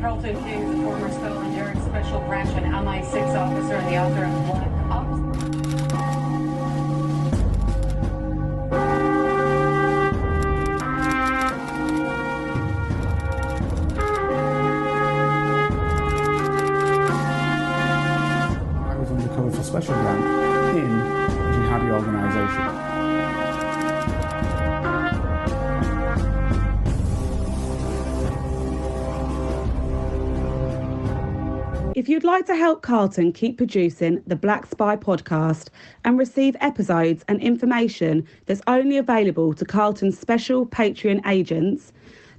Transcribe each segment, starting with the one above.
Carlton King is a former Scotland Yard Special Branch and MI6 officer and the author of Black Ops. I was undercover for Special Branch in a jihadi organisation. If you'd like to help Carlton keep producing the Black Spy podcast and receive episodes and information that's only available to Carlton's special Patreon agents,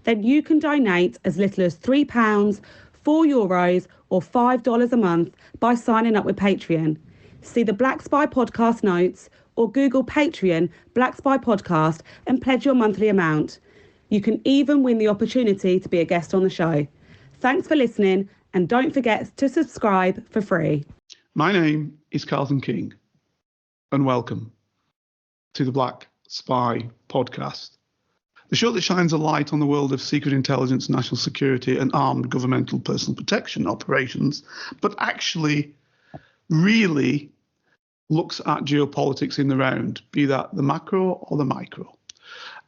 then you can donate as little as £3, €4 or $5 a month by signing up with Patreon. See the Black Spy podcast notes or Google Patreon Black Spy podcast and pledge your monthly amount. You can even win the opportunity to be a guest on the show. Thanks for listening. And don't forget to subscribe for free. My name is Carlton King, and welcome to the Black Spy podcast, the show that shines a light on the world of secret intelligence, national security, and armed governmental personal protection operations, but actually really looks at geopolitics in the round, be that the macro or the micro.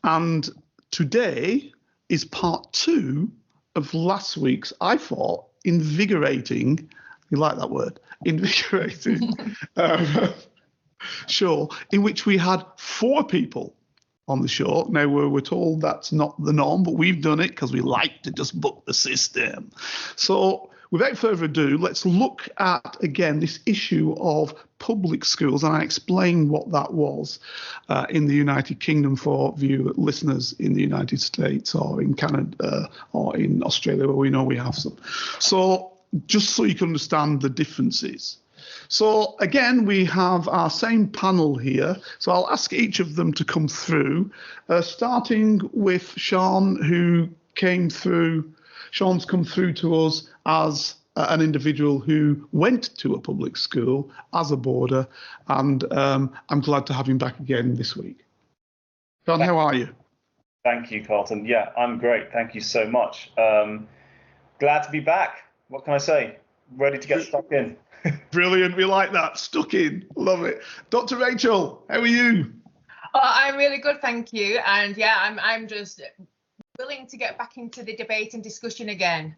And today is part 2 of last week's, I thought, invigorating, you like that word, invigorating show, in which we had 4 people on the show. Now, we're told that's not the norm, but we've done it because we like to just book the system. So without further ado, let's look at, again, this issue of public schools, and I explained what that was in the United Kingdom for listeners in the United States or in Canada or in Australia, where we know we have some. So just so you can understand the differences. So again, we have our same panel here. So I'll ask each of them to come through, starting with Sean, who came through. Sean's come through to us as an individual who went to a public school as a boarder, and I'm glad to have him back again this week. Sean, how are you? Thank you, Carlton. Yeah, I'm great. Thank you so much. Glad to be back. What can I say? Ready to get stuck in. Brilliant. We like that. Stuck in. Love it. Dr. Rachel, how are you? Oh, I'm really good, thank you. And yeah, I'm just willing to get back into the debate and discussion again.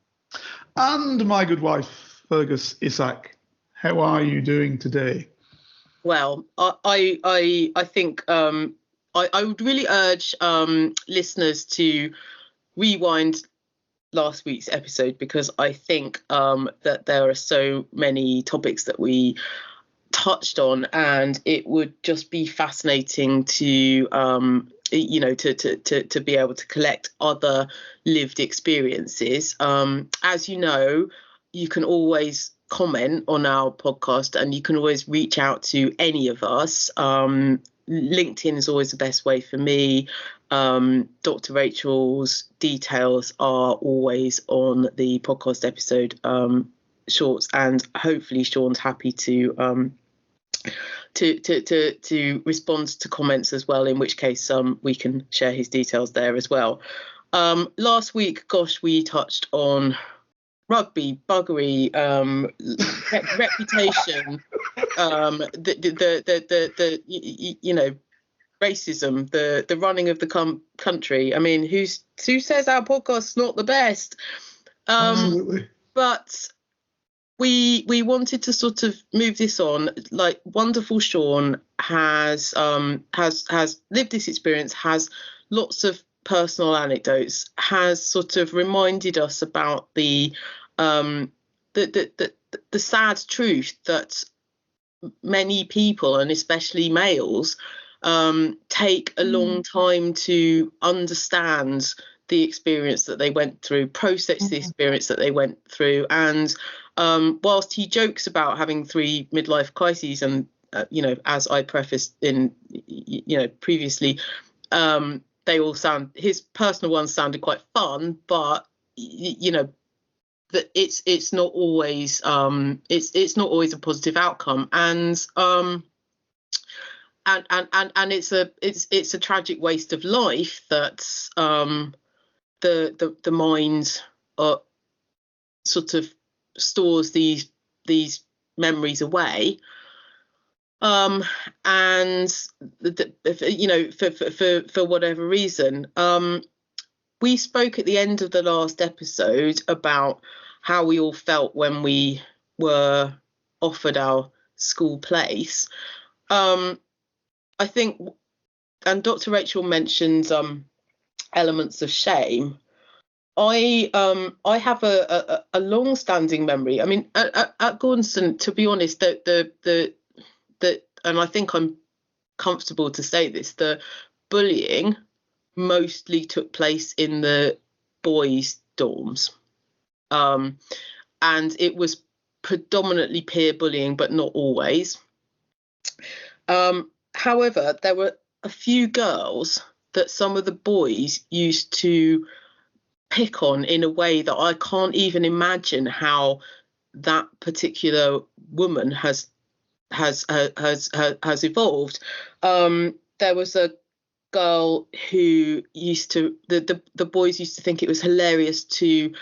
And my good wife, Firgas Esack, how are you doing today? Well, I think I would really urge listeners to rewind last week's episode, because I think that there are so many topics that we touched on, and it would just be fascinating to to be able to collect other lived experiences. As you know, you can always comment on our podcast, and you can always reach out to any of us. LinkedIn is always the best way for me. Dr. Rachel's details are always on the podcast episode shorts, and hopefully Sean's happy to respond to comments as well, in which case we can share his details there as well. Last week, gosh, we touched on rugby, buggery, reputation, racism, the running of the country. I mean, who says our podcast's not the best? Absolutely. But we wanted to sort of move this on. Like, wonderful Sean has lived this experience, has lots of personal anecdotes, has sort of reminded us about the sad truth that many people, and especially males, take a long time to understand the experience that they went through, process the experience that they went through. And whilst he jokes about having 3 midlife crises, and as I prefaced in previously, they all sound, his personal ones sounded quite fun, but that it's not always it's not always a positive outcome, and it's a tragic waste of life that the mind sort of stores these memories away. And for whatever reason, we spoke at the end of the last episode about how we all felt when we were offered our school place. I think, and Dr. Rachel mentions elements of shame. I have a long-standing memory. I mean, at Gordonstoun, to be honest, the and I think I'm comfortable to say this, the bullying mostly took place in the boys' dorms, and it was predominantly peer bullying, but not always. However, there were a few girls that some of the boys used to pick on in a way that I can't even imagine how that particular woman has evolved. There was a girl who used to, the boys used to think it was hilarious to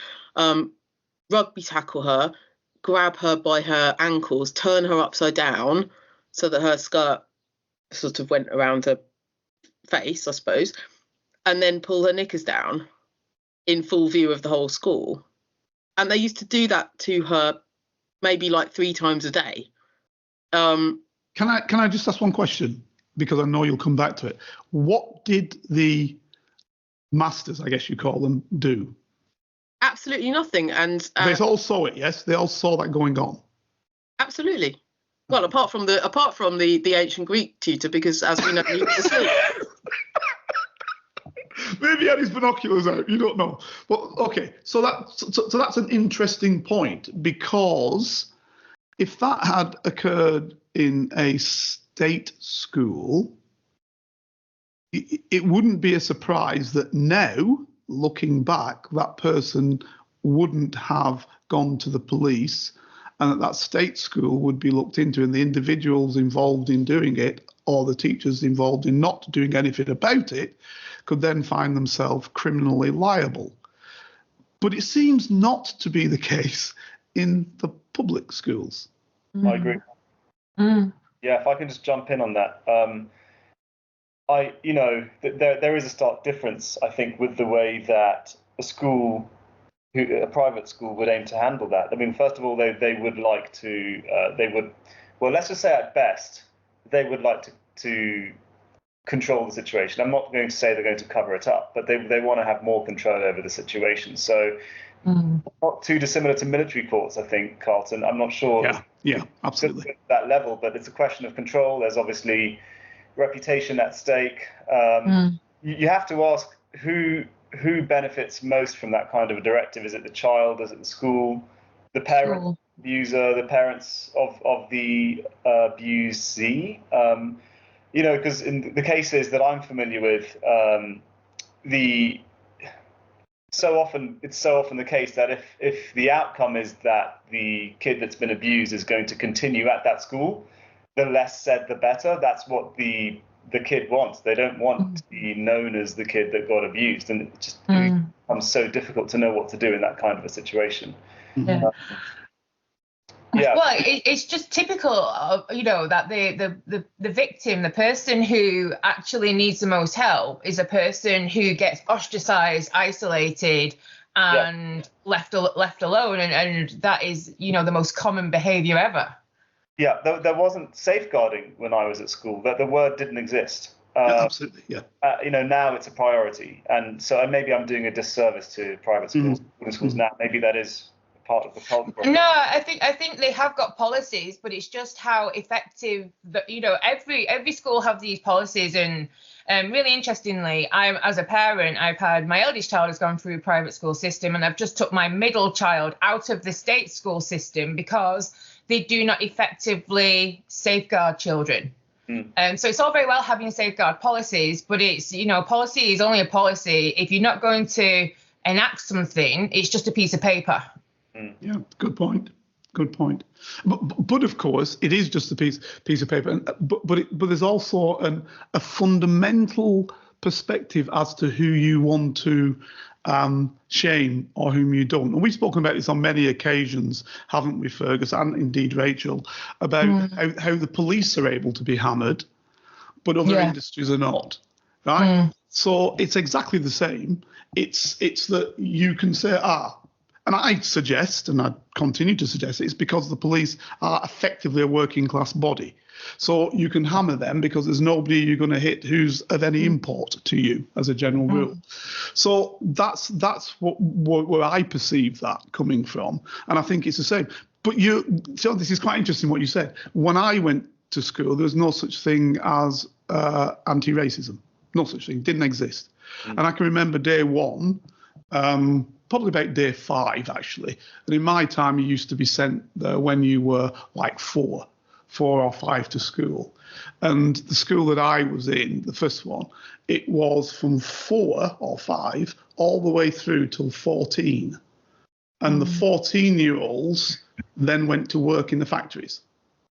rugby tackle her, grab her by her ankles, turn her upside down so that her skirt sort of went around her face, I suppose, and then pull her knickers down in full view of the whole school. And they used to do that to her maybe like 3 times a day. Can I just ask one question, because I know you'll come back to it? What did the masters, I guess you call them, do? Absolutely nothing. And they all saw it. Yes, they all saw that going on. Absolutely. Well, apart from the ancient Greek tutor, because as we know, he was asleep. Maybe he had his binoculars out. You don't know. But okay, so that's an interesting point, because if that had occurred in a state school, it wouldn't be a surprise that now, looking back, that person wouldn't have gone to the police, and that state school would be looked into, and the individuals involved in doing it, or the teachers involved in not doing anything about it, could then find themselves criminally liable. But it seems not to be the case in the public schools. I agree. Yeah, if I can just jump in on that. There is a stark difference, I think, with the way that a private school would aim to handle that. I mean, first of all, they would like to, let's just say at best, they would like to control the situation. I'm not going to say they're going to cover it up, but they want to have more control over the situation. So not too dissimilar to military courts, I think, Carlton. I'm not sure. Yeah, absolutely. At that level, but it's a question of control. There's obviously reputation at stake. You have to ask who benefits most from that kind of a directive. Is it the child? Is it the school? The parent abuser? The parents of the abusee? Because in the cases that I'm familiar with, it's so often the case that if the outcome is that the kid that's been abused is going to continue at that school, the less said the better. That's what the kid wants. They don't want to be known as the kid that got abused, and it just becomes so difficult to know what to do in that kind of a situation. Yeah. Well, it's just typical of, that the victim, the person who actually needs the most help, is a person who gets ostracized, isolated, and left alone, and that is, the most common behavior ever. Yeah, there wasn't safeguarding when I was at school. That the word didn't exist. Absolutely, yeah. Now it's a priority, and so maybe I'm doing a disservice to private schools, schools now. Maybe that is part of the culture. No, I think they have got policies, but it's just how effective that every school have these policies. And really interestingly, as a parent, I've had my eldest child has gone through a private school system, and I've just took my middle child out of the state school system because they do not effectively safeguard children. So it's all very well having safeguard policies, but it's policy is only a policy if you're not going to enact something. It's just a piece of paper. Yeah, good point. But of course, it is just a piece of paper. But there's also a fundamental perspective as to who you want to shame or whom you don't. And we've spoken about this on many occasions, haven't we, Fergus, and indeed Rachel, about how the police are able to be hammered, but other industries are not, right? So it's exactly the same. It's that you can say, and I suggest, and I continue to suggest, it's because the police are effectively a working class body. So you can hammer them because there's nobody you're going to hit who's of any import to you as a general rule. So that's where I perceive that coming from. And I think it's the same. But so this is quite interesting what you said. When I went to school, there was no such thing as anti-racism. No such thing. Didn't exist. And I can remember day one, probably about day 5, actually. And in my time, you used to be sent there when you were like 4 or 5 to school. And the school that I was in, the first one, it was from 4 or 5 all the way through till 14. And the 14-year-olds then went to work in the factories.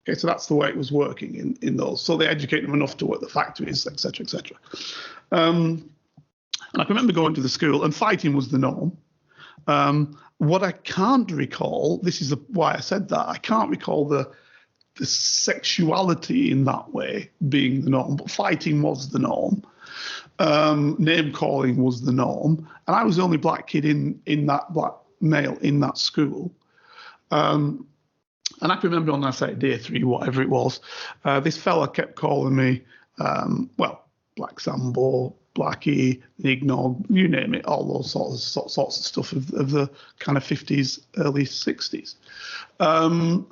Okay, so that's the way it was working in those. So they educate them enough to work the factories, etc., etc. And I can remember going to the school, and fighting was the norm. What I can't recall, this is why I said that, I can't recall the sexuality in that way being the norm, but fighting was the norm. Name calling was the norm, and I was the only black kid in that black male in that school. And I can remember on that say day 3, whatever it was, this fella kept calling me, Black Sambo, Blackie, Nignog, you name it, all those sorts of stuff of the kind of 50s, early 60s. I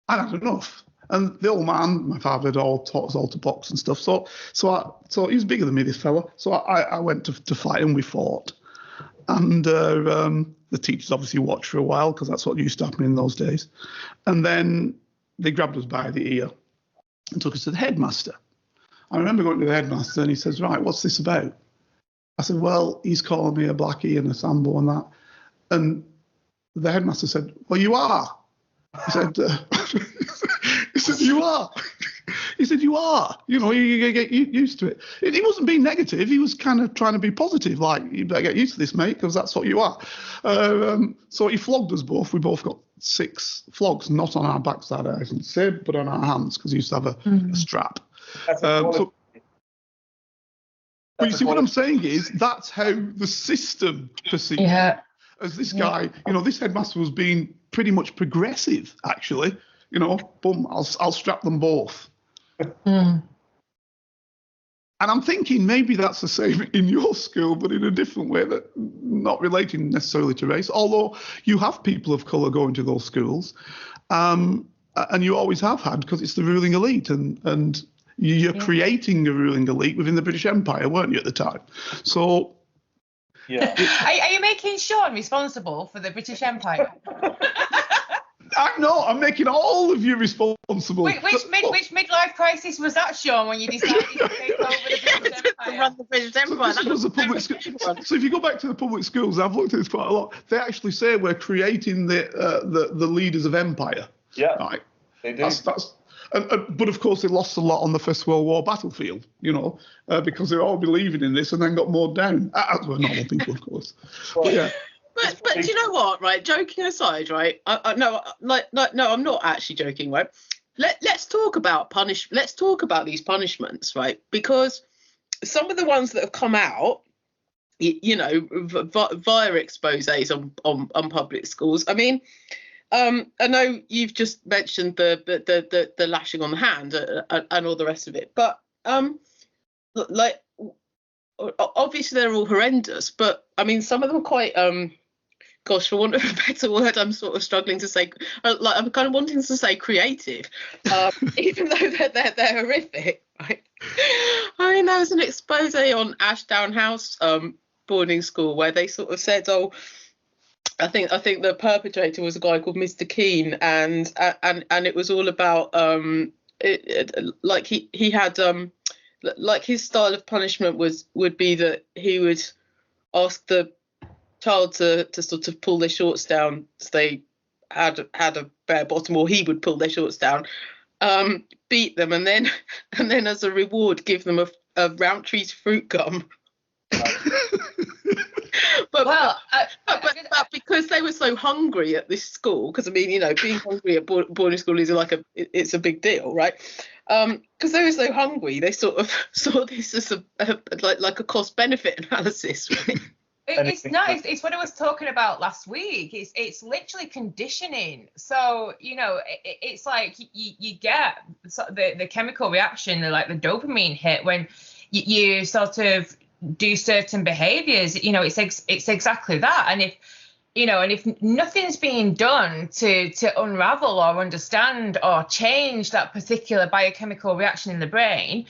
had enough. And the old man, my father had all taught us all to box and stuff. So he was bigger than me, this fella. So I went to fight and we fought. And the teachers obviously watched for a while because that's what used to happen in those days. And then they grabbed us by the ear and took us to the headmaster. I remember going to the headmaster and he says, right, what's this about? I said, well, he's calling me a blackie and a sambo and that. And the headmaster said, well, you are. He said, you are. He said, you are. You know, you get used to it. He wasn't being negative. He was kind of trying to be positive, like, you better get used to this, mate, because that's what you are. So he flogged us both. We both got 6 flogs, not on our backside, I shouldn't say, but on our hands, because he used to have a strap. But you see, what I'm saying is that's how the system perceives it. As this guy, you know, this headmaster was being pretty much progressive, actually. You know, boom, I'll strap them both. And I'm thinking maybe that's the same in your school, but in a different way, that not relating necessarily to race, although you have people of colour going to those schools, and you always have had, because it's the ruling elite, and you're creating a ruling elite within the British Empire, weren't you, at the time? So... Yeah. Are you making Sean responsible for the British Empire? I'm not. I'm making all of you responsible. Which midlife crisis was that, Sean, when you decided to take over the British Empire? To run the British Empire. So if you go back to the public schools, I've looked at this quite a lot. They actually say we're creating the leaders of empire. Yeah, right. They do. But of course, they lost a lot on the First World War battlefield, you know, because they were all believing in this and then got mowed down. As were normal people, of course. But yeah. But do you know what? Right, joking aside, right? No, I'm not actually joking, right? Let's talk about Let's talk about these punishments, right? Because some of the ones that have come out, you know, via exposés on public schools. I mean. I know you've just mentioned the lashing on the hand and all the rest of it, but like obviously they're all horrendous, but I mean some of them are quite gosh, for want of a better word, I'm sort of struggling to say, like I'm kind of wanting to say creative, even though they're horrific, right? I mean, there was an expose on Ashdown House boarding school where they sort of said, oh, I think the perpetrator was a guy called Mr. Keane, and it was all about like he had like his style of punishment would be that he would ask the child to sort of pull their shorts down so they had a bare bottom, or he would pull their shorts down, beat them, and then as a reward give them a Roundtree's fruit gum. But because they were so hungry at this school, because I mean, you know, being hungry at boarding school is it's a big deal, right? Because they were so hungry, they sort of saw this as like a cost benefit analysis, right? It's not. It's what I was talking about last week. It's literally conditioning. So you know, it's like you get the chemical reaction, like the dopamine hit when you sort of do certain behaviors. You know, it's exactly that. And if nothing's being done to unravel or understand or change that particular biochemical reaction in the brain,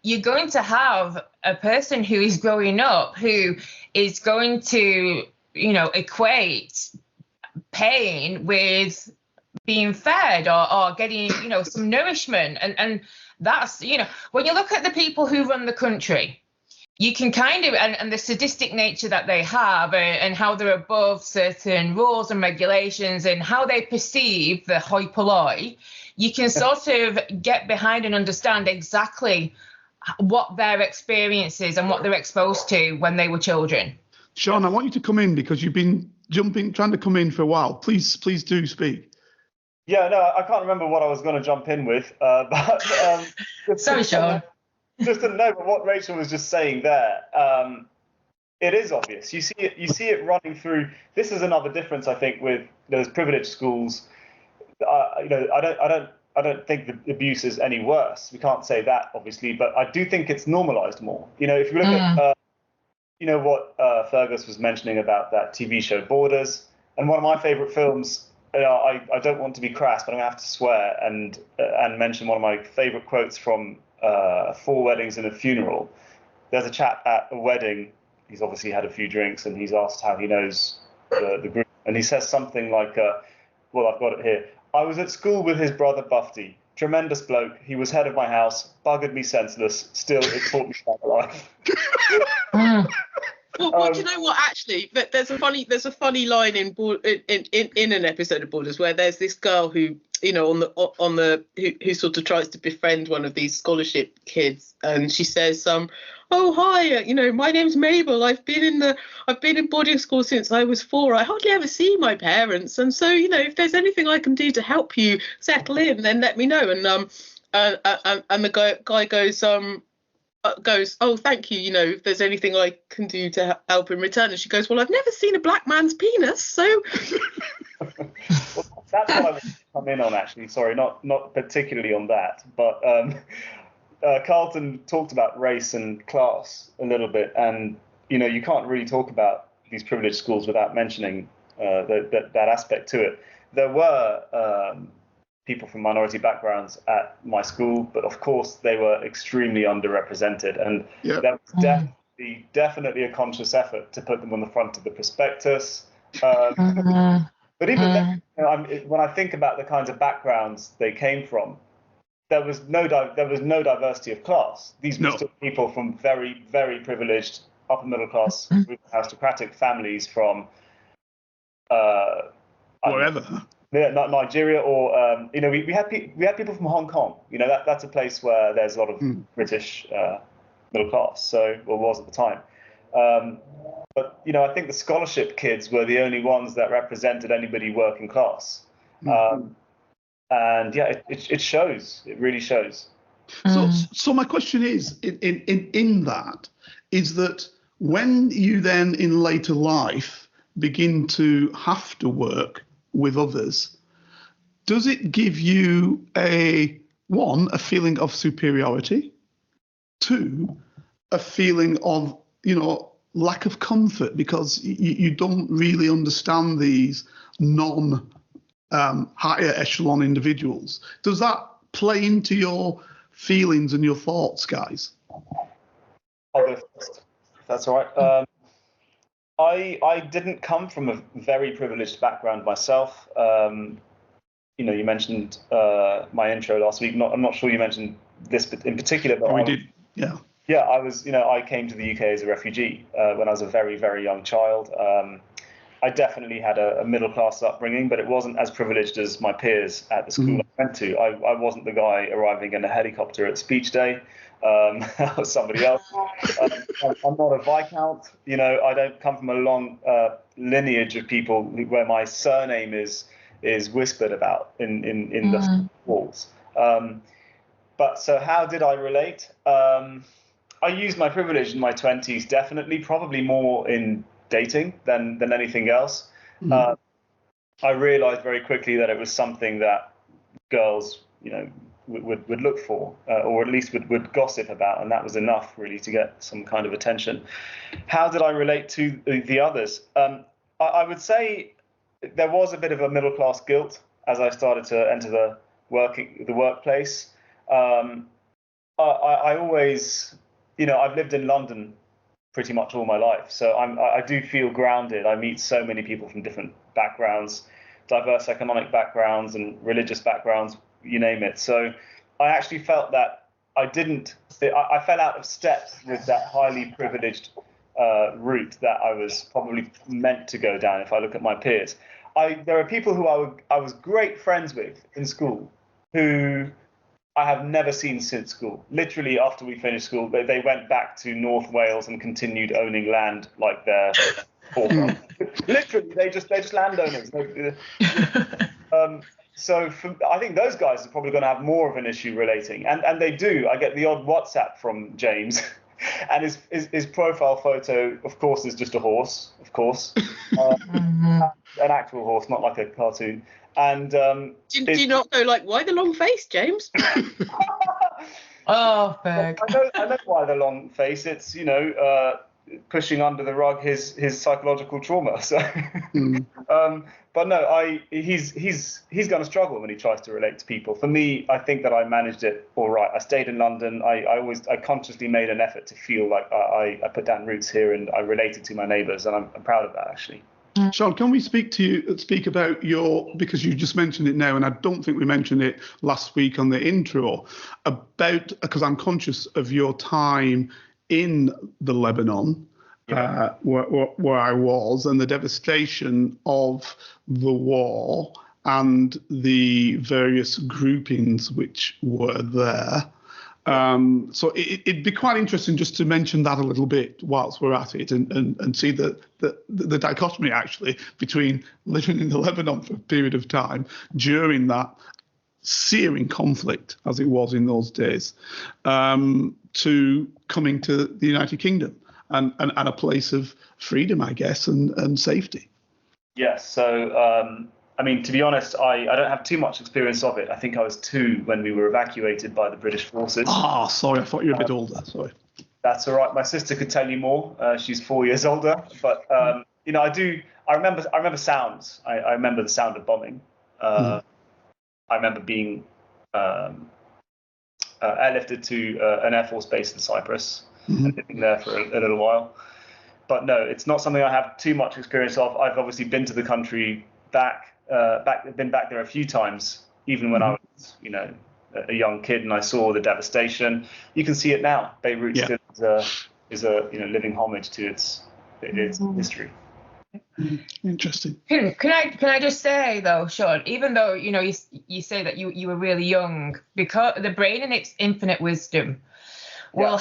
you're going to have a person who is growing up who is going to, you know, equate pain with being fed or getting, you know, some nourishment. And that's, you know, when you look at the people who run the country, you can kind of, and the sadistic nature that they have and how they're above certain rules and regulations and how they perceive the hoi polloi, you can sort of get behind and understand exactly what their experience is and what they're exposed to when they were children. Sean, I want you to come in because you've been trying to come in for a while. Please do speak. Yeah, no, I can't remember what I was going to jump in with, but sorry, Sean. Just to know, but what Rachel was just saying there, it is obvious. You see it running through. This is another difference, I think, with those privileged schools. You know, I don't think the abuse is any worse. We can't say that, obviously, but I do think it's normalized more. You know, if you look at, you know, what Firgas was mentioning about that TV show Borders, and one of my favorite films, you know, I don't want to be crass, but I'm going to have to swear and mention one of my favorite quotes from 4 Weddings and a Funeral. There's a chap at a wedding. He's obviously had a few drinks, and he's asked how he knows the group. And he says something like, well, I've got it here. I was at school with his brother Bufty. Tremendous bloke. He was head of my house. Buggered me senseless. Still, it taught me about life. Well, do you know what? Actually, there's a funny line in an episode of Borders where there's this girl who, you know, who sort of tries to befriend one of these scholarship kids, and she says, oh hi, you know, my name's Mabel. I've been in boarding school since I was 4. I hardly ever see my parents, and so, you know, if there's anything I can do to help you settle in, then let me know. And the guy goes, oh, thank you, you know, if there's anything I can do to help in return. And she goes, well, I've never seen a black man's penis, so. Well, that's what I want to come in on, actually. Sorry, not particularly on that, but Carlton talked about race and class a little bit, and, you know, you can't really talk about these privileged schools without mentioning that aspect to it. There were people from minority backgrounds at my school, but of course they were extremely underrepresented, and that was definitely a conscious effort to put them on the front of the prospectus. But even then, you know, when I think about the kinds of backgrounds they came from, there was no diversity of class. These were still people from very, very privileged upper middle class aristocratic families from wherever. Yeah, not Nigeria, or you know, we had people from Hong Kong. You know, that's a place where there's a lot of British middle class, so, or was at the time. But, you know, I think the scholarship kids were the only ones that represented anybody working class. And yeah, it shows. It really shows. So my question is, in that, is that when you then in later life begin to have to work with others, does it give you a feeling of superiority, 2, a feeling of, you know, lack of comfort because you don't really understand these higher echelon individuals? Does that play into your feelings and your thoughts, guys? I'll go first, if that's all right. I didn't come from a very privileged background myself. You know, you mentioned my intro last week. I'm not sure you mentioned this in particular, but we did. Yeah. Yeah, I was. You know, I came to the UK as a refugee when I was a very, very young child, I definitely had a middle class upbringing, but it wasn't as privileged as my peers at the school I went to. I wasn't the guy arriving in a helicopter at speech day. That was somebody else. I'm not a viscount. You know, I don't come from a long lineage of people where my surname is whispered about in the walls. But so how did I relate? I used my privilege in my 20s, definitely, probably more in dating than anything else. I realized very quickly that it was something that girls, you know, would look for, or at least would gossip about, and that was enough really to get some kind of attention. How did I relate to the others? I would say there was a bit of a middle class guilt as I started to enter the workplace. I always, you know, I've lived in London pretty much all my life, so I do feel grounded. I meet so many people from different backgrounds, diverse economic backgrounds and religious backgrounds, you name it. So I actually felt that I fell out of step with that highly privileged route that I was probably meant to go down if I look at my peers. There are people who I was great friends with in school who I have never seen since school. Literally, after we finished school, they went back to North Wales and continued owning land like their forefathers. Literally, they just landowners. So I think those guys are probably going to have more of an issue relating, and they do. I get the odd WhatsApp from James, and his profile photo, of course, is just a horse, of course, an actual horse, not like a cartoon. And do you not go like, why the long face, James? Oh, Ferg. I know why the long face. It's, you know, pushing under the rug his psychological trauma. So, but no, he's going to struggle when he tries to relate to people. For me, I think that I managed it all right. I stayed in London. I consciously made an effort to feel like I put down roots here and I related to my neighbours, and I'm proud of that actually. Sean, can we speak about because you just mentioned it now, and I don't think we mentioned it last week on the intro, because I'm conscious of your time in the Lebanon, where I was, and the devastation of the war and the various groupings which were there. So it'd be quite interesting just to mention that a little bit whilst we're at it, and see the dichotomy actually between living in the Lebanon for a period of time during that searing conflict as it was in those days, to coming to the United Kingdom and a place of freedom, I guess, and safety. Yes. So I mean, to be honest, I don't have too much experience of it. I think I was 2 when we were evacuated by the British forces. Ah, sorry, I thought you were a bit older. Sorry. That's all right. My sister could tell you more. She's 4 years older. But you know, I remember sounds. I remember the sound of bombing. I remember being airlifted to an Air Force base in Cyprus and living there for a little while. But no, it's not something I have too much experience of. I've obviously been to the country been back there a few times, even when I was, you know, a young kid, and I saw the devastation. You can see it now. Beirut still is a you know, living homage to its history. Interesting. Can I just say though, Sean, even though, you know, you say that you were really young, because the brain in its infinite wisdom will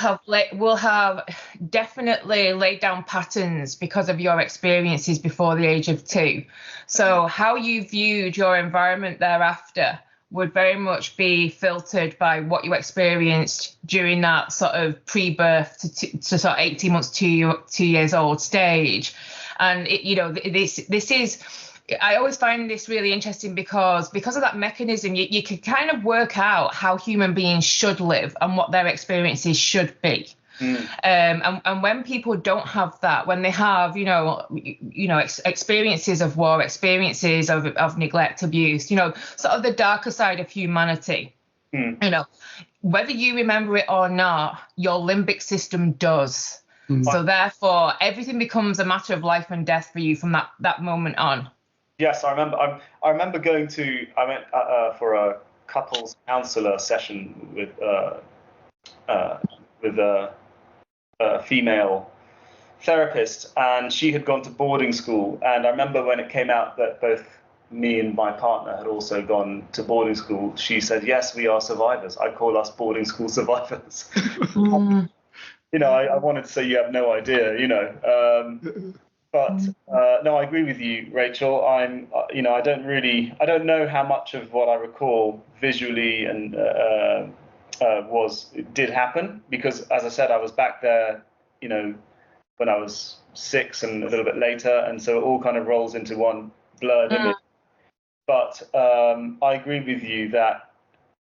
have definitely laid down patterns because of your experiences before the age of 2. So how you viewed your environment thereafter would very much be filtered by what you experienced during that sort of pre-birth to sort of 18 months, 2 years old stage. And you know, this is, I always find this really interesting because of that mechanism, you can kind of work out how human beings should live and what their experiences should be. And when people don't have that, when they have, you know, experiences of war, experiences of neglect, abuse, you know, sort of the darker side of humanity, you know, whether you remember it or not, your limbic system does. So therefore, everything becomes a matter of life and death for you from that moment on. Yes, I remember. I remember going to. I went for a couples counsellor session with a female therapist, and she had gone to boarding school. And I remember when it came out that both me and my partner had also gone to boarding school, she said, yes, we are survivors. I call us boarding school survivors. You know, I wanted to say you have no idea, you know. But no, I agree with you, Rachel. You know, I don't know how much of what I recall visually and did happen, because, as I said, I was back there, you know, when I was 6 and a little bit later, and so it all kind of rolls into one blurred image. But I agree with you that,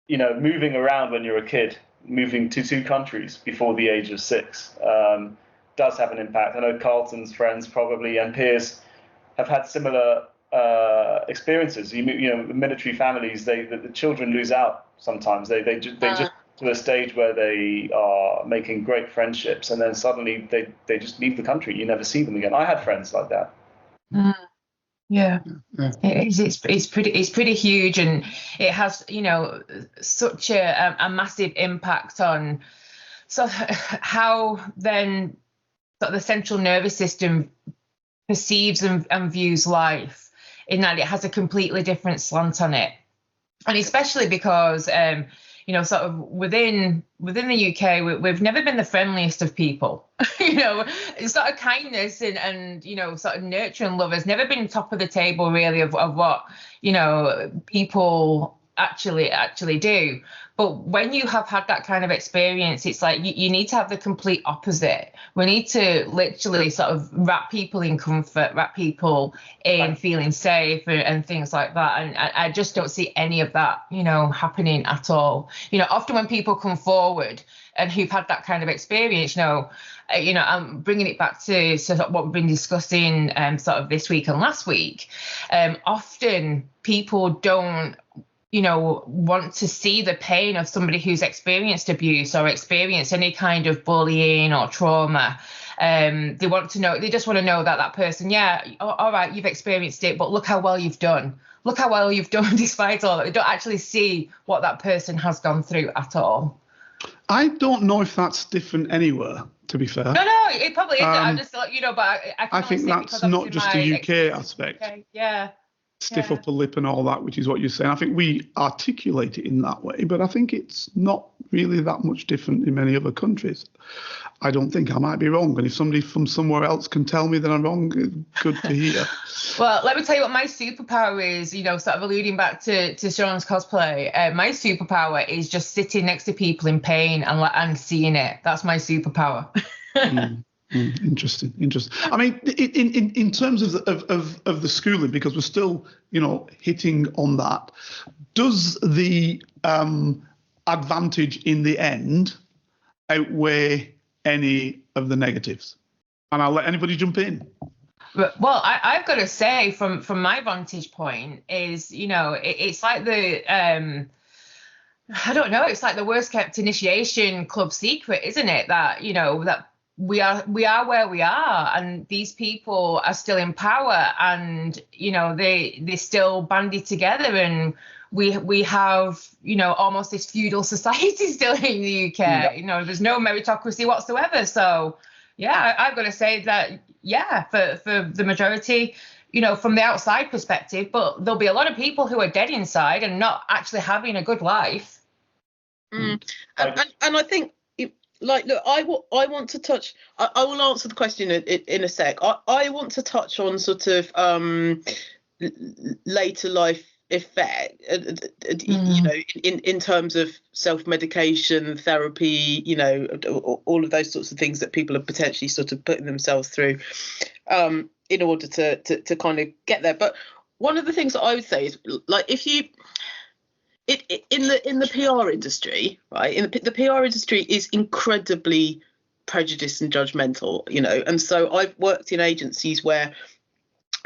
you know, moving around when you're a kid, moving to 2 countries before the age of 6, does have an impact. I know Carlton's friends probably and peers have had similar experiences. You know, military families, the children lose out sometimes. They just to a stage where they are making great friendships, and then suddenly they just leave the country. You never see them again. I had friends like that. Yeah. It's pretty huge, and it has, you know, such a massive impact on how then the central nervous system perceives and views life, in that it has a completely different slant on it. And especially because you know, sort of within the UK, we've never been the friendliest of people. You know, sort of kindness and you know, sort of nurture and love has never been top of the table really of what, you know, people actually do. But when you have had that kind of experience, it's like you need to have the complete opposite. We need to literally sort of wrap people in comfort, wrap people in feeling safe and things like that. And I just don't see any of that, you know, happening at all. You know, often when people come forward and who've had that kind of experience, you know, I'm bringing it back to sort of what we've been discussing sort of this week and last week. Often people don't, you know, want to see the pain of somebody who's experienced abuse or experienced any kind of bullying or trauma. They just want to know that person, all right, you've experienced it, but look how well you've done. Look how well you've done despite all that. They don't actually see what that person has gone through at all. I don't know if that's different anywhere, to be fair. No, it probably isn't. I just thought, you know, but I think that's not just a UK aspect. Okay. Yeah. Stiff upper lip and all that, which is what you're saying. I think we articulate it in that way, but I think it's not really that much different in many other countries. I don't think. I might be wrong, and if somebody from somewhere else can tell me that I'm wrong, good to hear. Well, let me tell you what my superpower is, you know, sort of alluding back to Sean's cosplay. My superpower is just sitting next to people in pain and seeing it. That's my superpower. Interesting. I mean, in terms of the schooling, because we're still, you know, hitting on that, does the advantage in the end outweigh any of the negatives? And I'll let anybody jump in. Well, I've got to say, from my vantage point, is, you know, it's like the I don't know, it's like the worst kept initiation club secret, isn't it? That, you know, that we are where we are, and these people are still in power, and, you know, they still banded together, and we have, you know, almost this feudal society still in the UK. Yeah. You know, there's no meritocracy whatsoever. So yeah, I've got to say that, yeah, for the majority, you know, from the outside perspective, but there'll be a lot of people who are dead inside and not actually having a good life. And I think, like, look, I want to touch, I will answer the question in a sec. I want to touch on sort of later life effect, you know, in terms of self-medication, therapy, you know, all of those sorts of things that people are potentially sort of putting themselves through in order to kind of get there. But one of the things that I would say is, like, if you in the PR industry, right? The PR industry is incredibly prejudiced and judgmental, you know. And so I've worked in agencies where,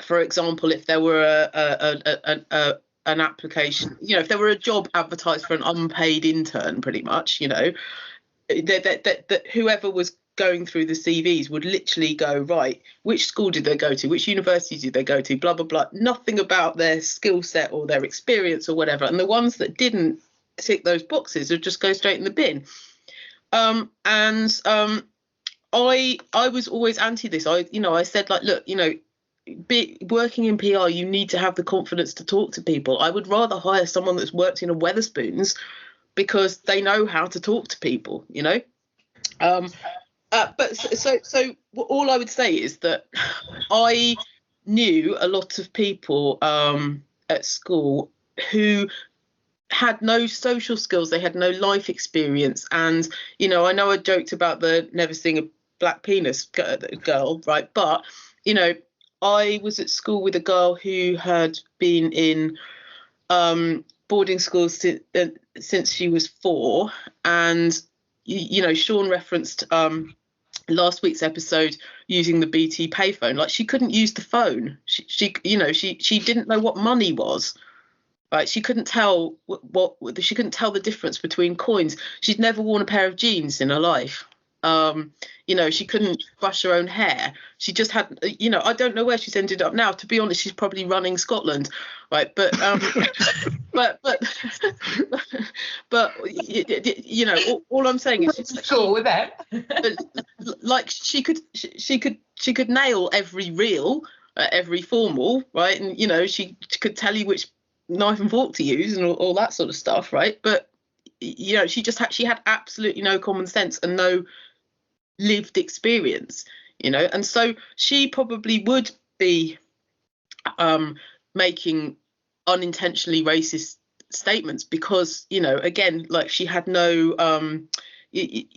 for example, if there were an application, you know, if there were a job advertised for an unpaid intern, pretty much, you know, that whoever was going through the CVs would literally go, right, which school did they go to, which university did they go to, blah blah blah, nothing about their skill set or their experience or whatever, and the ones that didn't tick those boxes would just go straight in the bin. I was always anti this. I said, like, look, working in PR, you need to have the confidence to talk to people. I would rather hire someone that's worked in a Wetherspoons because they know how to talk to people, But so all I would say is that I knew a lot of people at school who had no social skills, they had no life experience. And, I know I joked about the never seeing a black penis girl, right? But, I was at school with a girl who had been in boarding schools since she was 4. And, Sean referenced last week's episode using the BT payphone. Like, she couldn't use the phone. She didn't know what money was. Right, she couldn't tell she couldn't tell the difference between coins. She'd never worn a pair of jeans in her life. She couldn't brush her own hair. She just had, I don't know where she's ended up now. To be honest, she's probably running Scotland, right? But all I'm saying is, she's cool with that. like she could nail every reel, every formal, right? And she could tell you which knife and fork to use and all that sort of stuff, right? But she had absolutely no common sense and no lived experience, and so she probably would be making unintentionally racist statements because again, like, she had no she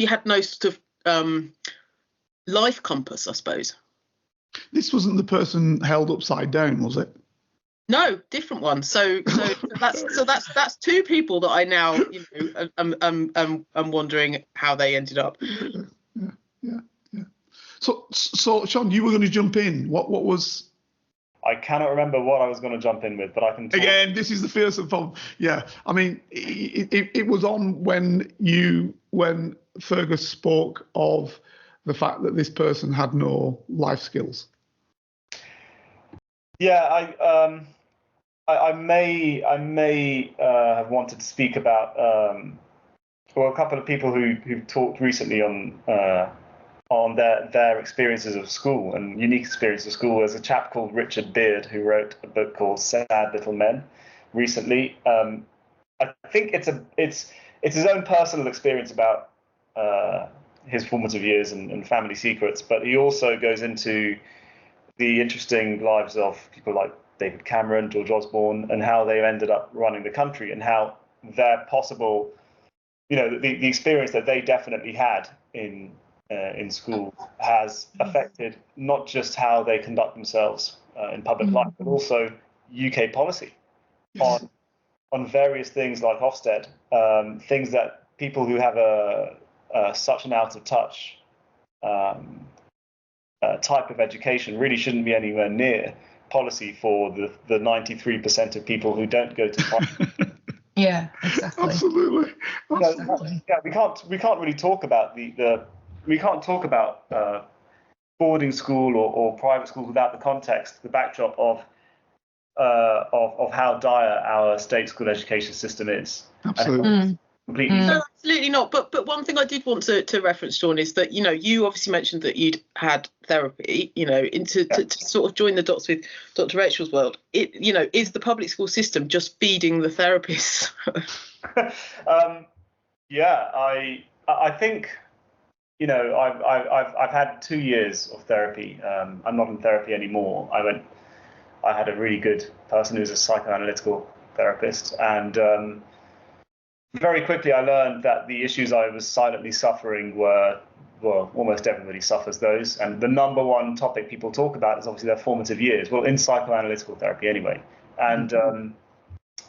had no sort of life compass, I suppose. This wasn't the person held upside down, was it? No, different one. So that's 2 people that I now I'm wondering how they ended up. Yeah. So Sean, you were going to jump in. What was? I cannot remember what I was going to jump in with, but I can. Again, this is the fearsome problem. Yeah, I mean, it was on when Firgas spoke of the fact that this person had no life skills. Yeah, I may have wanted to speak about a couple of people who've talked recently on their experiences of school and unique experiences of school. There's a chap called Richard Beard who wrote a book called Sad Little Men recently. I think it's his own personal experience about his formative years and family secrets, but he also goes into the interesting lives of people like David Cameron, George Osborne, and how they ended up running the country, and how their possible, the experience that they definitely had in school has affected not just how they conduct themselves in public life, but also UK policy on various things like Ofsted, things that people who have such an out of touch type of education really shouldn't be anywhere near policy for the 93% of people who don't go to college. Yeah, exactly. Absolutely. Yeah, we can't really talk about we can't talk about boarding school or private schools without the context, the backdrop of how dire our state school education system is. Absolutely. Completely. No, absolutely not. But one thing I did want to reference, Sean, is that you obviously mentioned that you'd had therapy, to sort of join the dots with Dr. Rachel's world. Is the public school system just feeding the therapists? Yeah, I think I've had 2 years of therapy. I'm not in therapy anymore. I had a really good person who's a psychoanalytical therapist, and very quickly I learned that the issues I was silently suffering were, well, almost everybody suffers those, and the number one topic people talk about is obviously their formative years, well, in psychoanalytical therapy anyway. And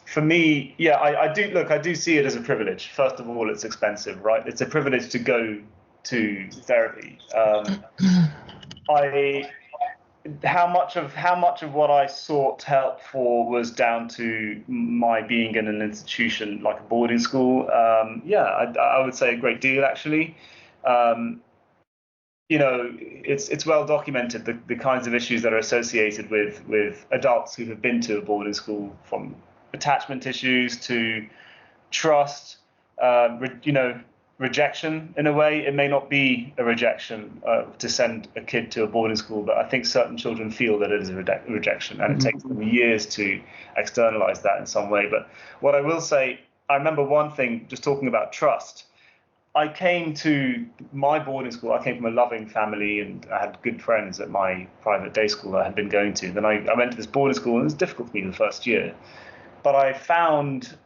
for me, yeah, I do see it as a privilege. First of all, it's expensive, right? It's a privilege to go to therapy. How much of what I sought help for was down to my being in an institution like a boarding school? I would say a great deal, actually. It's well documented the kinds of issues that are associated with adults who have been to a boarding school, from attachment issues to trust, rejection in a way. It may not be a rejection to send a kid to a boarding school, but I think certain children feel that it is a rejection, and it takes them years to externalize that in some way. But what I will say, I remember one thing, just talking about trust. I came to my boarding school. I came from a loving family, and I had good friends at my private day school that I had been going to. Then I went to this boarding school, and it was difficult for me the first year. But I found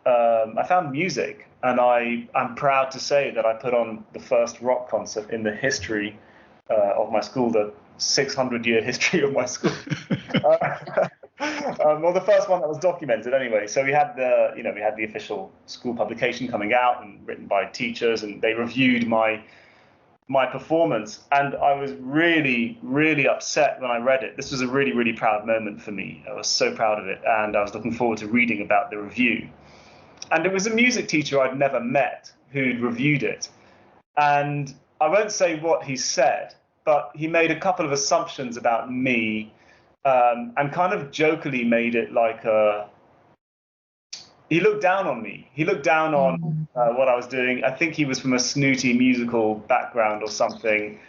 music, and I'm proud to say that I put on the first rock concert in the history of my school, the 600-year history of my school. Well, the first one that was documented anyway. So we had the official school publication coming out and written by teachers, and they reviewed my performance. And I was really, really upset when I read it. This was a really, really proud moment for me. I was so proud of it, and I was looking forward to reading about the review. And it was a music teacher I'd never met who'd reviewed it. And I won't say what he said, but he made a couple of assumptions about me. And kind of jokingly made it like he looked down on me. He looked down on what I was doing. I think he was from a snooty musical background or something,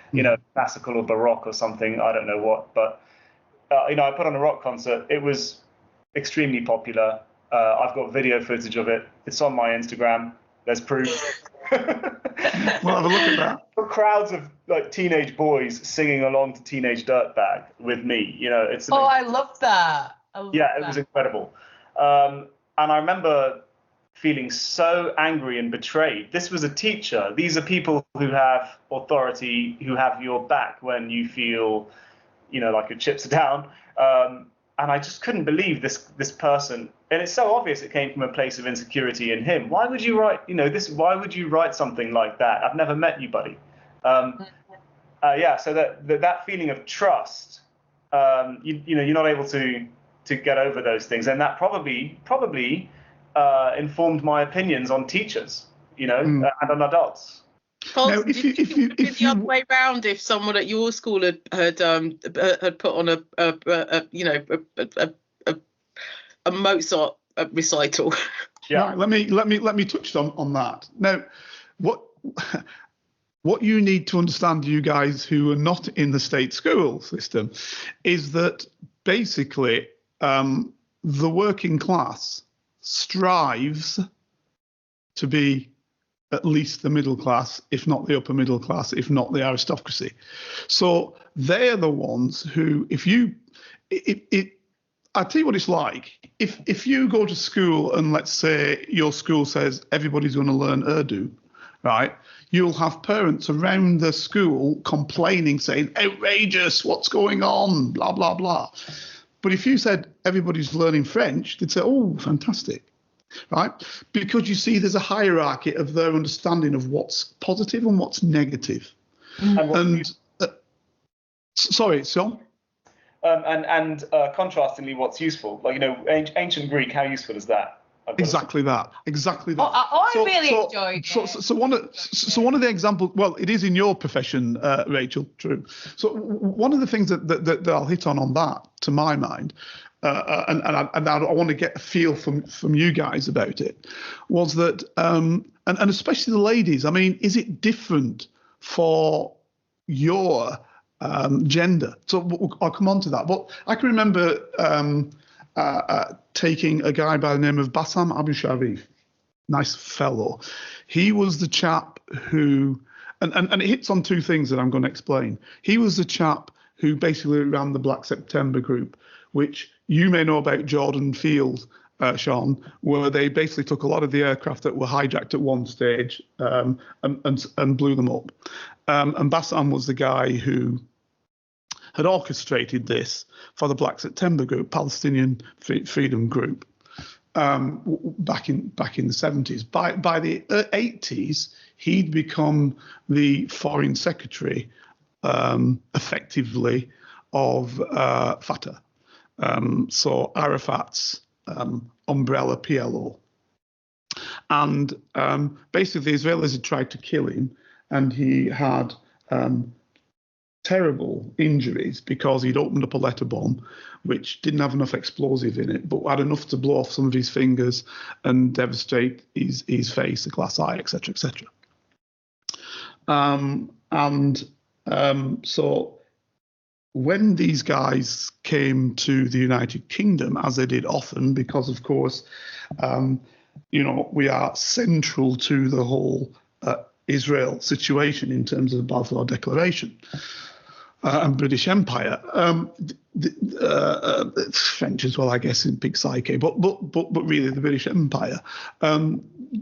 classical or baroque or something. I don't know what. But, I put on a rock concert. It was extremely popular. I've got video footage of it. It's on my Instagram. There's proof. We'll have a look at that. Crowds of like teenage boys singing along to Teenage Dirtbag with me. It's Oh, I love that. It was incredible. And I remember feeling so angry and betrayed. This was a teacher. These are people who have authority, who have your back when you feel, like your chips are down. And I just couldn't believe this person. And it's so obvious it came from a place of insecurity in him. Why would you write, why would you write something like that? I've never met you, buddy. So that feeling of trust, you're not able to get over those things. And that probably informed my opinions on teachers, and on adults. Now, if the other way round, if someone at your school had put on a Mozart recital. Yeah. Right, let me touch on that. Now, what you need to understand, you guys who are not in the state school system, is that basically the working class strives to be at least the middle class, if not the upper middle class, if not the aristocracy. So they're the ones who, I'll tell you what it's like. If you go to school and let's say your school says everybody's going to learn Urdu, right? You'll have parents around the school complaining, saying, outrageous, what's going on, blah, blah, blah. But if you said everybody's learning French, they'd say, oh, fantastic. Right? Because you see, there's a hierarchy of their understanding of what's positive and what's negative. Sorry, Sean? And contrastingly, what's useful? Like, ancient Greek, how useful is that? Exactly that. I really enjoyed it. So one of the examples, well, it is in your profession, Rachel, true. So one of the things that I'll hit on that, to my mind, and I want to get a feel from you guys about it, was that, and especially the ladies, I mean, is it different for your gender? So I'll come on to that. But I can remember taking a guy by the name of Bassam Abu Sharif, nice fellow. He was the chap who, and it hits on two things that I'm going to explain. He was the chap who basically ran the Black September group, which you may know about Jordan Field, Sean, where they basically took a lot of the aircraft that were hijacked at one stage and blew them up. And Bassam was the guy who had orchestrated this for the Black September group, Palestinian Freedom Group, back in the 70s. By the 80s, he'd become the foreign secretary, effectively, of Fatah. So Arafat's umbrella PLO. And basically, the Israelis had tried to kill him, and he had terrible injuries because he'd opened up a letter bomb which didn't have enough explosive in it, but had enough to blow off some of his fingers and devastate his face, the glass eye, etc., etc. So when these guys came to the United Kingdom, as they did often, because of course, we are central to the whole Israel situation in terms of the Balfour Declaration and British Empire, French as well, I guess, in big psyche, but really the British Empire.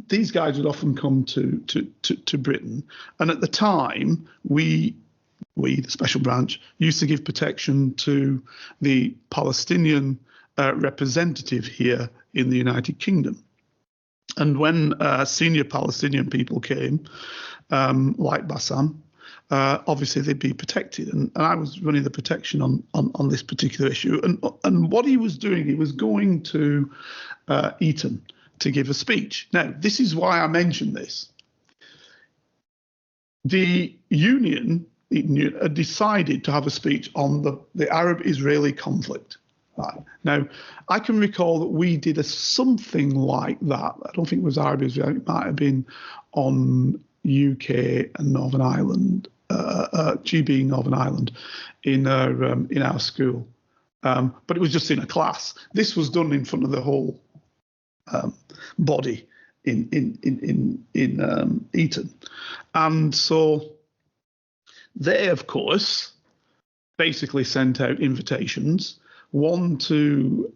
These guys would often come to Britain, and at the time we, the special branch, used to give protection to the Palestinian representative here in the United Kingdom. And when senior Palestinian people came, like Bassam, obviously they'd be protected. And I was running the protection on this particular issue. And what he was doing, he was going to Eton to give a speech. Now, this is why I mentioned this. The Union had decided to have a speech on the Arab-Israeli conflict. Right. Now, I can recall that we did something like that. I don't think it was Arab-Israeli. It might have been on UK and Northern Ireland, GB Northern Ireland, in our school. But it was just in a class. This was done in front of the whole body in Eton, and so they, of course, basically sent out invitations. One to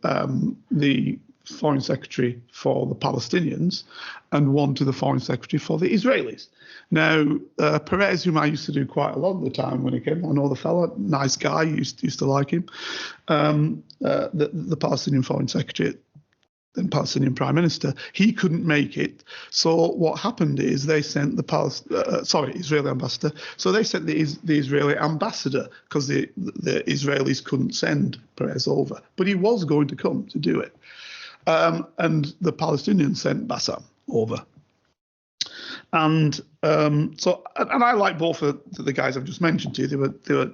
the Foreign Secretary for the Palestinians and one to the Foreign Secretary for the Israelis. Now, Perez, whom I used to do quite a lot of the time when he came, I know the fella, nice guy, used to like him, the Palestinian Foreign Secretary and Palestinian Prime Minister, he couldn't make it. So what happened is they sent the Israeli ambassador. So they sent the Israeli ambassador because the Israelis couldn't send Perez over, but he was going to come to do it. And the Palestinians sent Bassam over. And so I like both of the guys I've just mentioned to you. They were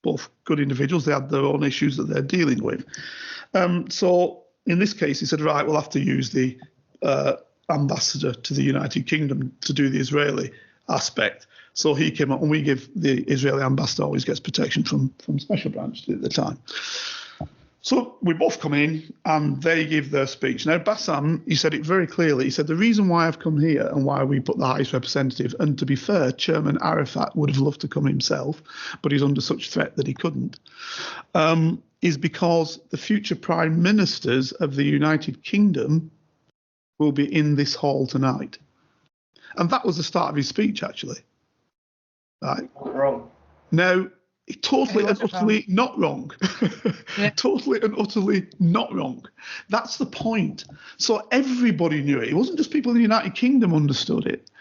both good individuals. They had their own issues that they're dealing with. So in this case, he said, right, we'll have to use the ambassador to the United Kingdom to do the Israeli aspect. So he came up, and we give the Israeli ambassador always gets protection from Special Branch at the time. So we both come in and they give their speech. Now, Bassam, he said it very clearly. He said, the reason why I've come here and why we put the highest representative, and to be fair, Chairman Arafat would have loved to come himself, but he's under such threat that he couldn't, is because the future prime ministers of the United Kingdom will be in this hall tonight. And that was the start of his speech, actually. Right. Wrong. Now, totally and utterly not wrong. Yeah. Totally and utterly not wrong. That's the point. So everybody knew it. It wasn't just people in the United Kingdom understood it.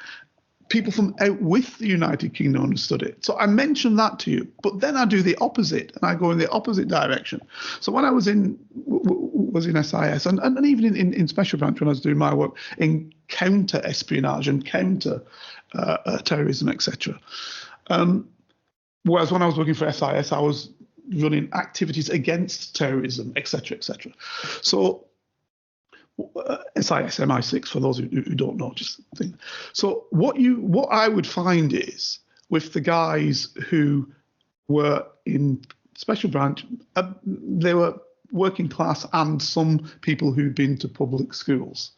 People from out with the United Kingdom understood it. So I mentioned that to you, but then I do the opposite, and I go in the opposite direction. So when I was in SIS and even in Special Branch, when I was doing my work in counter espionage and counter terrorism, etc. Whereas when I was working for SIS, I was running activities against terrorism, etc., etc. So SIS, MI6, for those who don't know, just think. So what I would find is with the guys who were in Special Branch, they were working class and some people who'd been to public schools.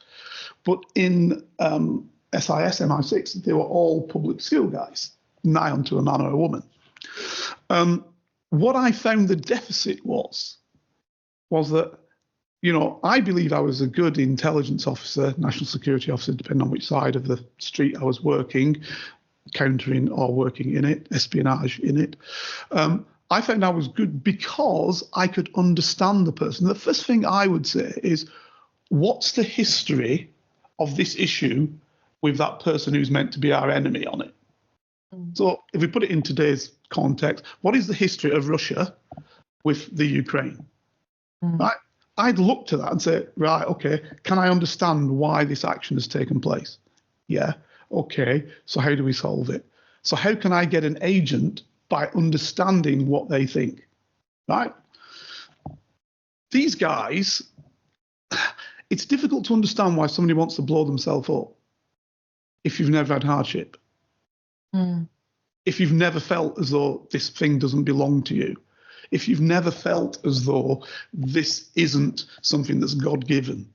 But in SIS, MI6, they were all public school guys, nigh unto a man or a woman. What I found the deficit was that, I believe I was a good intelligence officer, national security officer, depending on which side of the street I was working, countering or working in it, espionage in it. I found I was good because I could understand the person. The first thing I would say is, what's the history of this issue with that person who's meant to be our enemy on it? So if we put it in today's context, what is the history of Russia with the Ukraine? Right? I'd look to that and say, right, okay, can I understand why this action has taken place? Yeah, okay, so how do we solve it? So how can I get an agent by understanding what they think, right? These guys, it's difficult to understand why somebody wants to blow themselves up if you've never had hardship. If you've never felt as though this thing doesn't belong to you, if you've never felt as though this isn't something that's God-given,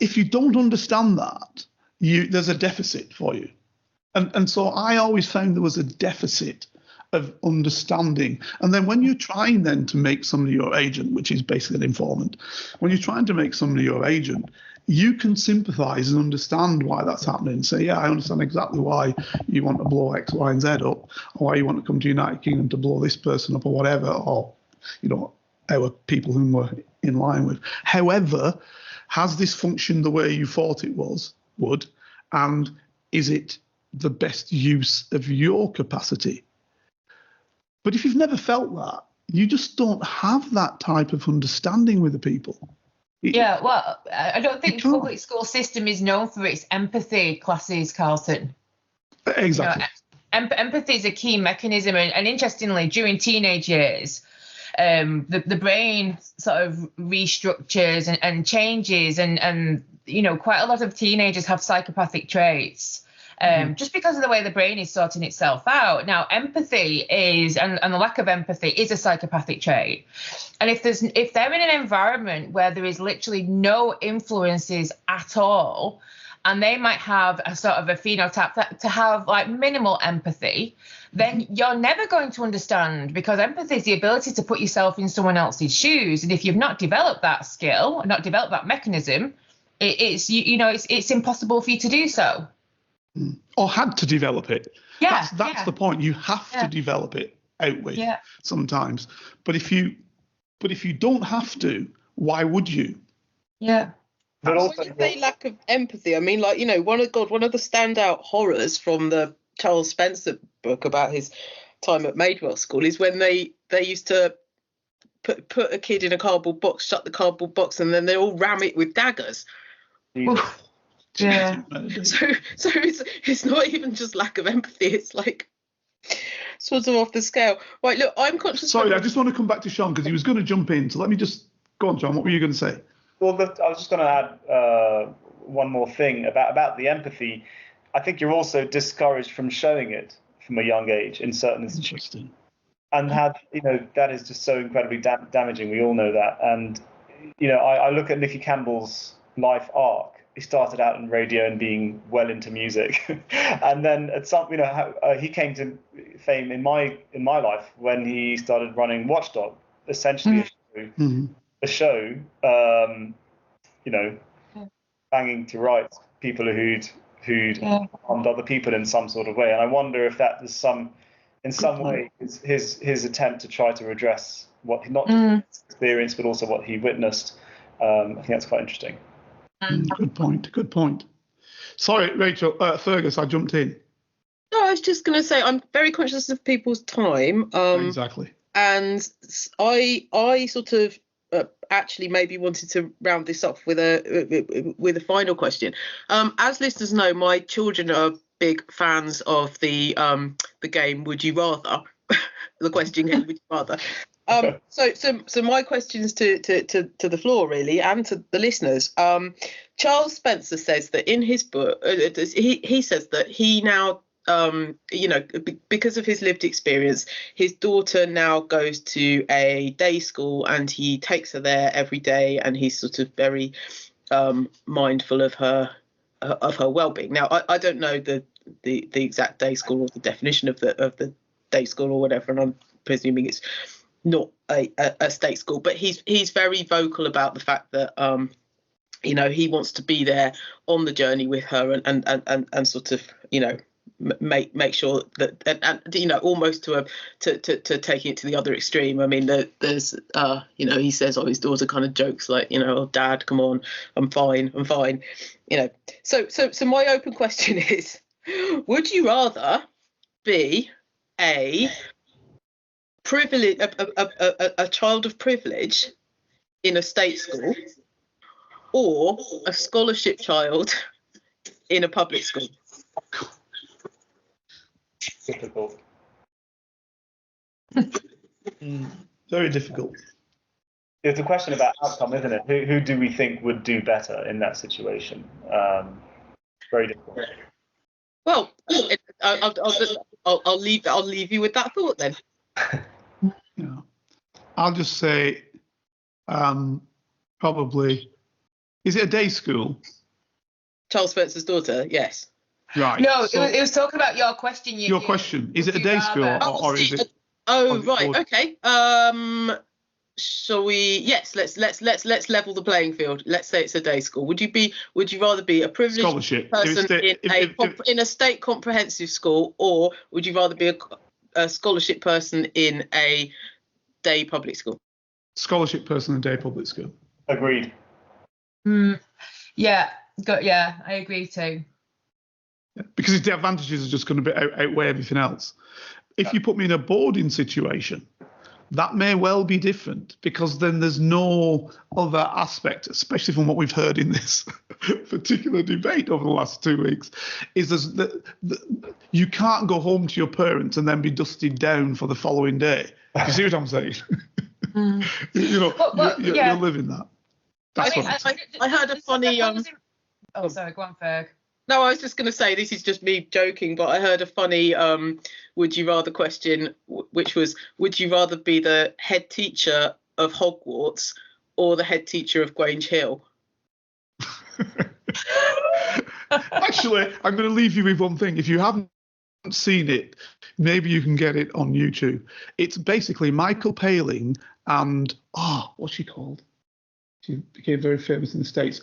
if you don't understand that, there's a deficit for you. And so I always found there was a deficit of understanding. And then when you're trying then to make somebody your agent, which is basically an informant, when you're trying to make somebody your agent, you can sympathise and understand why that's happening. Say, yeah, I understand exactly why you want to blow X, Y, and Z up, or why you want to come to United Kingdom to blow this person up or whatever, or, you know, our people whom we're in line with. However, has this functioned the way you thought it would, and is it the best use of your capacity? But if you've never felt that, you just don't have that type of understanding with the people. Yeah, well, I don't think the public school system is known for its empathy classes, Carlton. Exactly. You know, empathy is a key mechanism, and interestingly, during teenage years, the brain sort of restructures and changes, and you know, quite a lot of teenagers have psychopathic traits. Just because of the way the brain is sorting itself out. Now, empathy is, and the lack of empathy is a psychopathic trait. And if they're in an environment where there is literally no influences at all, and they might have a sort of a phenotype to have like minimal empathy, then you're never going to understand, because empathy is the ability to put yourself in someone else's shoes. And if you've not developed that skill, not developed that mechanism, it's impossible for you to do so. Or had to develop it. Yeah, that's the point. You have to develop it out with sometimes. But if you don't have to, why would you? Yeah. But also, when you say lack of empathy, I mean, like, you know, one of the standout horrors from the Charles Spencer book about his time at Madewell School is when they used to put a kid in a cardboard box, shut the cardboard box, and then they all ram it with daggers. Yeah. So it's not even just lack of empathy. It's like sort of off the scale. Right, look, I'm conscious. Sorry, I just want to come back to Sean because he was going to jump in. So let me just go on, Sean. What were you going to say? Well, I was just going to add one more thing about the empathy. I think you're also discouraged from showing it from a young age in certain institutions. And that is just so incredibly damaging. We all know that. And, you know, I look at Nicky Campbell's life arc. He started out in radio and being well into music, and then at some, you know, he came to fame in my life when he started running Watchdog, essentially a show, you know, banging to rights people who'd harmed other people in some sort of way. And I wonder if that is in some way his attempt to try to address what not just his experience but also what he witnessed. I think that's quite interesting. Good point. Sorry, Rachel, Fergus, I jumped in. No, I was just going to say I'm very conscious of people's time. Exactly. And I sort of actually maybe wanted to round this off with a final question. As listeners know, my children are big fans of the game Would You Rather? The question game Would You Rather? So my questions to the floor really, and to the listeners. Charles Spencer says that in his book, he says that he now, because of his lived experience, his daughter now goes to a day school and he takes her there every day, and he's sort of very mindful of her well-being. Now, I don't know the exact day school or the definition of the day school or whatever, and I'm presuming it's not a state school, but he's very vocal about the fact that he wants to be there on the journey with her and sort of make sure that and almost to taking it to the other extreme. I mean, there's he says, his daughter kind of jokes like, oh, Dad, come on, I'm fine. So my open question is, would you rather be a child of privilege in a state school or a scholarship child in a public school? Difficult. Very difficult. It's a question about outcome, isn't it? Who do we think would do better in that situation? Very difficult. Well, I'll leave you with that thought then. Yeah. I'll just say, probably, is it a day school? Charles Spencer's daughter, yes. Right. No, so it was talking about your question. Your question, is it a day school or is it? Oh, right, okay. Shall we? Yes, let's level the playing field. Let's say it's a day school. Would you rather be a privileged Scholarship person in a state comprehensive school, or would you rather be a scholarship person in a day public school? Scholarship person in a day public school. Agreed. Yeah, I agree too. Because the advantages are just going to outweigh everything else. If you put me in a boarding situation, that may well be different, because then there's no other aspect, especially from what we've heard in this particular debate over the last 2 weeks, is you can't go home to your parents and then be dusted down for the following day. You see what I'm saying? You're living that. That's I heard a funny. Oh, sorry, go on, Ferg. No, I was just going to say, this is just me joking, but I heard a funny would you rather question, which was, would you rather be the head teacher of Hogwarts or the head teacher of Grange Hill? Actually, I'm going to leave you with one thing. If you haven't seen it, maybe you can get it on YouTube. It's basically Michael Palin and, what's she called? She became very famous in the States.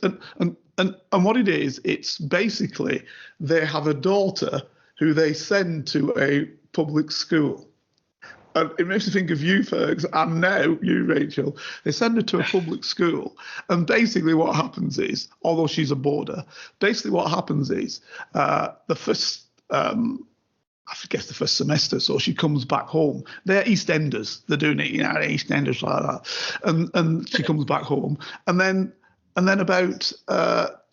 And what it is, it's basically they have a daughter who they send to a public school. And it makes me think of you, Fergs, and now you, Rachel. They send her to a public school. And basically what happens is, although she's a boarder, basically what happens is the first, I guess the first semester, so she comes back home. They're EastEnders. They're doing it, EastEnders like that. And she comes back home. And then about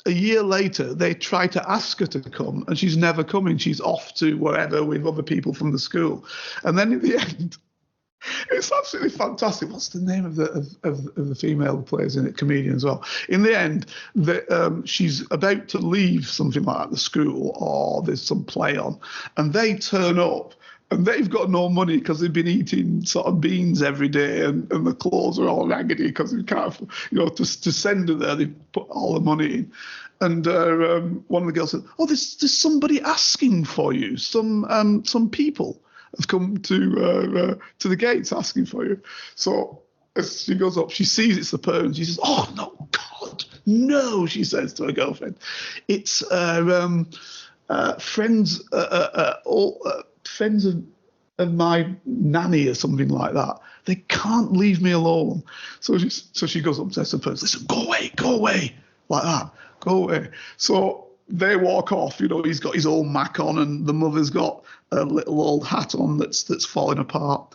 a year later, they try to ask her to come, and she's never coming. She's off to wherever with other people from the school. And then in the end, it's absolutely fantastic. What's the name of the female who plays in it? Comedian as well. In the end, she's about to leave something like the school, or there's some play on, and they turn up. And they've got no money because they've been eating sort of beans every day, and the clothes are all raggedy because they can't, to send her there, they put all the money in. And one of the girls said, "Oh, there's somebody asking for you. Some people have come to the gates asking for you." So as she goes up, she sees it's the parents. She says, "Oh no, God, no!" She says to her girlfriend, "It's friends." Friends of my nanny or something like that. They can't leave me alone. So she goes up and says to the person, "Listen, go away, like that, go away." So they walk off. He's got his old Mac on, and the mother's got a little old hat on that's falling apart.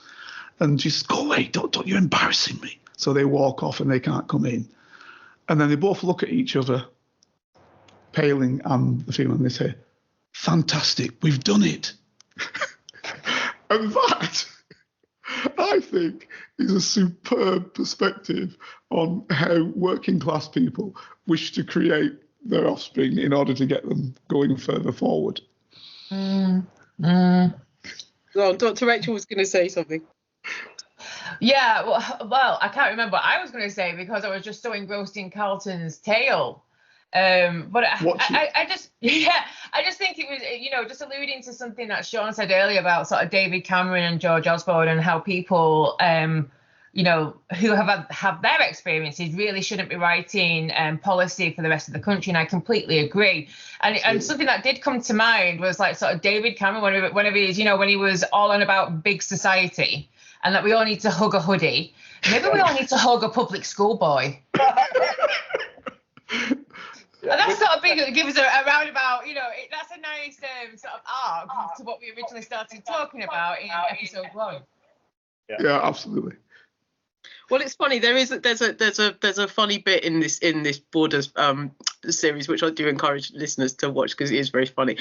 And she says, "Go away, don't, you're embarrassing me." So they walk off and they can't come in. And then they both look at each other, Palin and the female, and they say, "Fantastic, we've done it." And that, I think, is a superb perspective on how working class people wish to create their offspring in order to get them going further forward. Well, Dr. Rachel was going to say something. Yeah, well, I can't remember what I was going to say because I was just so engrossed in Carlton's tale. But I just think it was, just alluding to something that Sean said earlier about sort of David Cameron and George Osborne and how people, who have their experiences really shouldn't be writing policy for the rest of the country. And I completely agree. And something that did come to mind was like sort of David Cameron, whenever he's, when he was all on about big society and that we all need to hug a hoodie. Maybe we all need to hug a public school boy. And that's sort of big, give us a roundabout, that's a nice sort of arc to what we originally started talking about in episode 1. Yeah, absolutely. Well, it's funny. There's a funny bit in this Borders series, which I do encourage listeners to watch because it is very funny,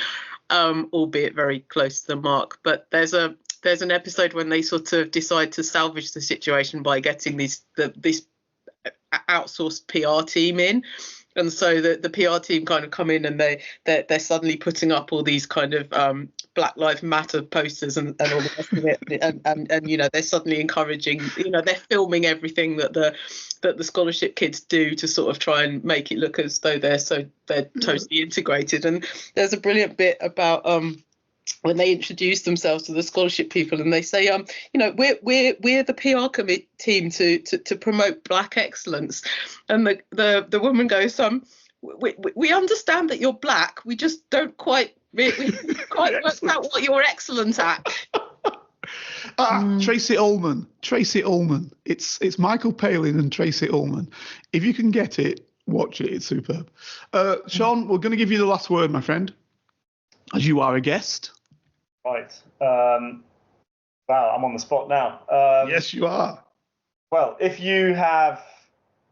albeit very close to the mark. But there's an episode when they sort of decide to salvage the situation by getting this outsourced PR team in. And so the PR team kind of come in and they're suddenly putting up all these kind of Black Lives Matter posters and all the rest of it, and you know, they're suddenly encouraging, you know, they're filming everything that the scholarship kids do to sort of try and make it look as though they're totally integrated. And there's a brilliant bit about when they introduce themselves to the scholarship people and they say, you know, we're the PR team to promote Black excellence, and the woman goes, we understand that you're Black, we just don't quite work out what you're excellent at. Tracy Ullman. It's Michael Palin and Tracy Ullman. If you can get it, watch it. It's superb. Sean, we're going to give you the last word, my friend, as you are a guest. Right. Wow, I'm on the spot now. Yes, you are. Well, if you have,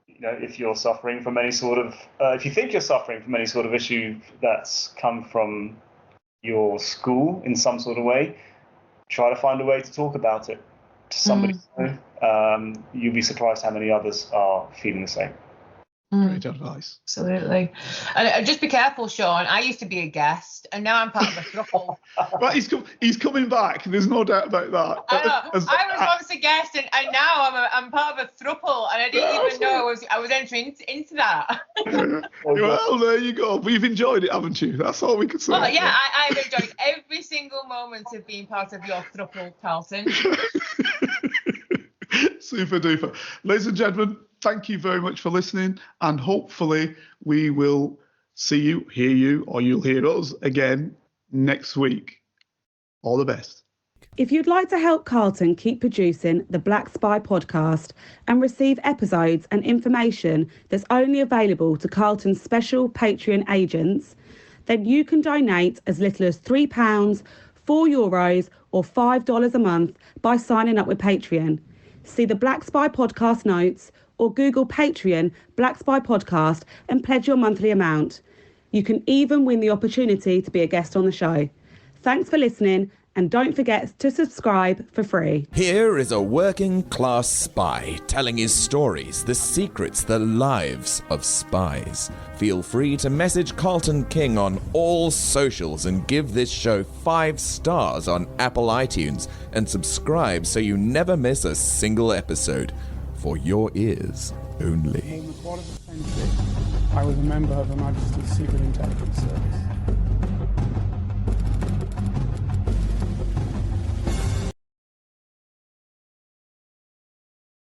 you know, if you're suffering from any sort of, if you think you're suffering from any sort of issue that's come from your school in some sort of way, try to find a way to talk about it to somebody. You'll be surprised how many others are feeling the same. Great advice. Absolutely. And just be careful, Sean. I used to be a guest, and now I'm part of a throuple. Right, he's coming back. There's no doubt about that. I know. I was once a guest, and now I'm part of a throuple, and I didn't even know I was entering into that. Well, there you go. We've enjoyed it, haven't you? That's all we can say. Well, yeah, I've enjoyed every single moment of being part of your throuple, Carlton. Super duper. Ladies and gentlemen, thank you very much for listening, and hopefully we will see you, hear you, or you'll hear us again next week. All the best. If you'd like to help Carlton keep producing the Black Spy podcast and receive episodes and information that's only available to Carlton's special Patreon agents, then you can donate as little as £3, €4, or $5 a month by signing up with Patreon. See the Black Spy podcast notes or Google Patreon Black Spy podcast and pledge your monthly amount. You can even win the opportunity to be a guest on the show. Thanks for listening, and don't forget to subscribe for free. Here is a working class spy telling his stories, the secrets, the lives of spies. Feel free to message Carlton King on all socials and give this show 5 stars on Apple iTunes and subscribe so you never miss a single episode. For your ears only. For more than a quarter of a century, I was a member of Her Majesty's Secret Intelligence Service.